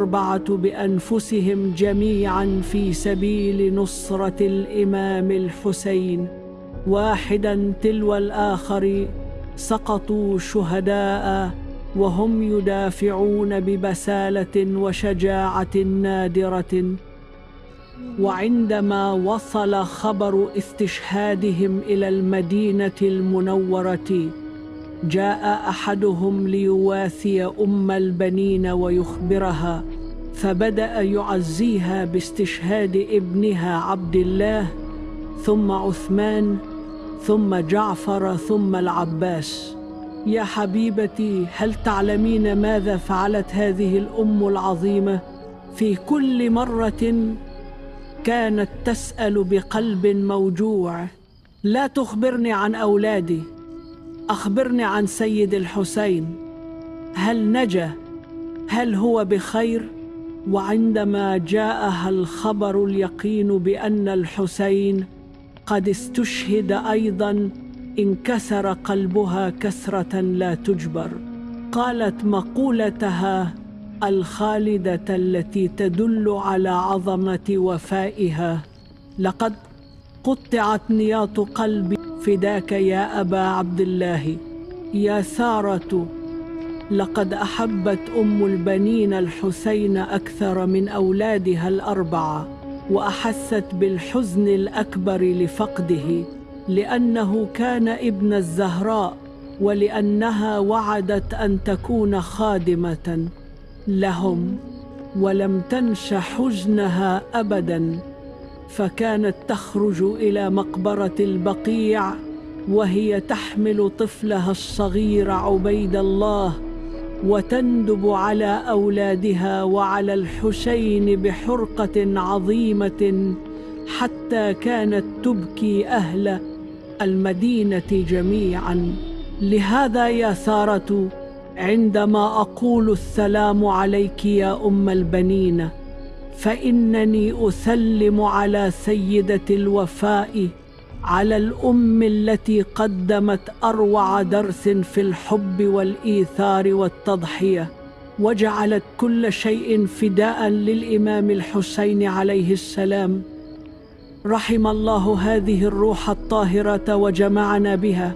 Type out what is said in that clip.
الأربعة بأنفسهم جميعا في سبيل نصرة الإمام الحسين، واحدا تلو الآخر سقطوا شهداء وهم يدافعون ببسالة وشجاعة نادرة. وعندما وصل خبر استشهادهم إلى المدينة المنورة، جاء أحدهم ليواسي أم البنين ويخبرها، فبدأ يعزيها باستشهاد ابنها عبد الله، ثم عثمان، ثم جعفر، ثم العباس. يا حبيبتي، هل تعلمين ماذا فعلت هذه الأم العظيمة؟ في كل مرة كانت تسأل بقلب موجوع: لا تخبرني عن أولادي، أخبرني عن سيد الحسين، هل نجا؟ هل هو بخير؟ وعندما جاءها الخبر اليقين بأن الحسين قد استشهد أيضاً، انكسر قلبها كسرة لا تجبر. قالت مقولتها الخالدة التي تدل على عظمة وفائها: لقد قطعت نياط قلبي فداك يا أبا عبد الله. يا سارة، لقد أحبت أم البنين الحسين أكثر من أولادها الأربعة، وأحست بالحزن الأكبر لفقده، لأنه كان ابن الزهراء، ولأنها وعدت أن تكون خادمة لهم، ولم تنش حزنها أبداً. فكانت تخرج إلى مقبرة البقيع وهي تحمل طفلها الصغير عبيد الله، وتندب على أولادها وعلى الحسين بحرقة عظيمة، حتى كانت تبكي أهل المدينة جميعا. لهذا يا سارة، عندما أقول السلام عليك يا أم البنين، فإنني أسلم على سيدة الوفاء، على الأم التي قدمت أروع درس في الحب والإيثار والتضحية، وجعلت كل شيء فداء للإمام الحسين عليه السلام. رحم الله هذه الروح الطاهرة وجمعنا بها.